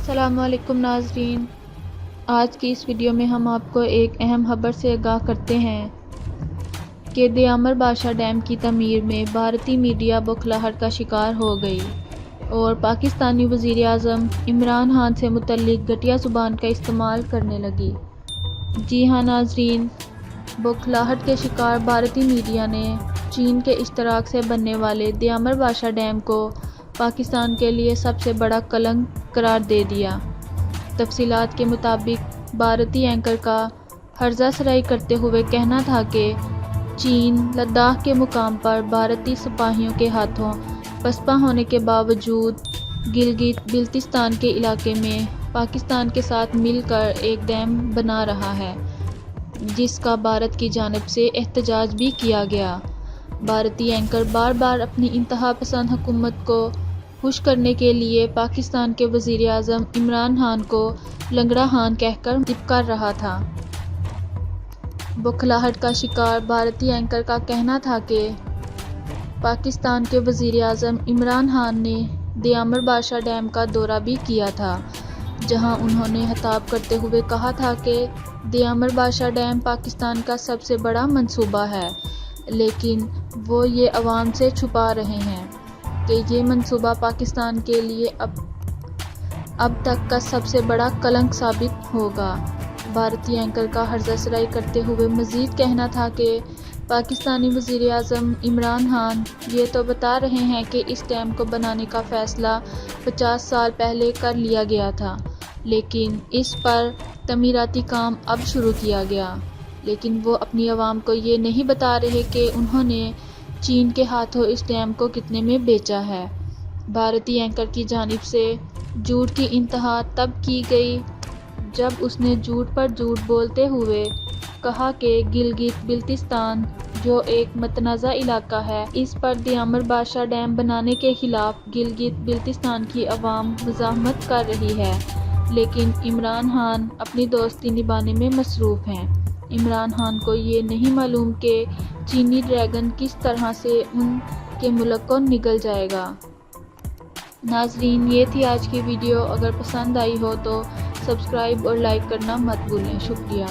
السلام علیکم ناظرین، آج کی اس ویڈیو میں ہم آپ کو ایک اہم خبر سے آگاہ کرتے ہیں کہ دیامر بادشاہ ڈیم کی تعمیر میں بھارتی میڈیا بوکھلاہٹ کا شکار ہو گئی اور پاکستانی وزیر اعظم عمران خان سے متعلق گھٹیا زبان کا استعمال کرنے لگی۔ جی ہاں ناظرین، بوکھلاہٹ کے شکار بھارتی میڈیا نے چین کے اشتراک سے بننے والے دیامر بادشاہ ڈیم کو پاکستان کے لیے سب سے بڑا کلنک قرار دے دیا۔ تفصیلات کے مطابق بھارتی اینکر کا ہرزہ سرائی کرتے ہوئے کہنا تھا کہ چین لداخ کے مقام پر بھارتی سپاہیوں کے ہاتھوں پسپا ہونے کے باوجود گلگت بلتستان کے علاقے میں پاکستان کے ساتھ مل کر ایک ڈیم بنا رہا ہے، جس کا بھارت کی جانب سے احتجاج بھی کیا گیا۔ بھارتی اینکر بار بار اپنی انتہا پسند حکومت کو خوش کرنے کے لیے پاکستان کے وزیر اعظم عمران خان کو لنگڑا خان کہہ کر دبکار رہا تھا۔ بوکھلاہٹ کا شکار بھارتی اینکر کا کہنا تھا کہ پاکستان کے وزیر اعظم عمران خان نے دیامر بادشاہ ڈیم کا دورہ بھی کیا تھا، جہاں انہوں نے خطاب کرتے ہوئے کہا تھا کہ دیامر بادشاہ ڈیم پاکستان کا سب سے بڑا منصوبہ ہے، لیکن وہ یہ عوام سے چھپا رہے ہیں کہ یہ منصوبہ پاکستان کے لیے اب تک کا سب سے بڑا کلنک ثابت ہوگا۔ بھارتی اینکر کا ہرزہ سرائی کرتے ہوئے مزید کہنا تھا کہ پاکستانی وزیر اعظم عمران خان یہ تو بتا رہے ہیں کہ اس ڈیم کو بنانے کا فیصلہ 50 سال پہلے کر لیا گیا تھا، لیکن اس پر تعمیراتی کام اب شروع کیا گیا، لیکن وہ اپنی عوام کو یہ نہیں بتا رہے کہ انہوں نے چین کے ہاتھوں اس ڈیم کو کتنے میں بیچا ہے۔ بھارتی اینکر کی جانب سے جھوٹ کی انتہا تب کی گئی جب اس نے جھوٹ پر جھوٹ بولتے ہوئے کہا کہ گلگت بلتستان، جو ایک متنازع علاقہ ہے، اس پر دیامر بادشاہ ڈیم بنانے کے خلاف گلگت بلتستان کی عوام مزاحمت کر رہی ہے، لیکن عمران خان اپنی دوستی نبھانے میں مصروف ہیں۔ عمران خان کو یہ نہیں معلوم کہ چینی ڈریگن کس طرح سے ان کے ملک کو نگل جائے گا۔ ناظرین، یہ تھی آج کی ویڈیو۔ اگر پسند آئی ہو تو سبسکرائب اور لائک کرنا مت بھولیں۔ شکریہ۔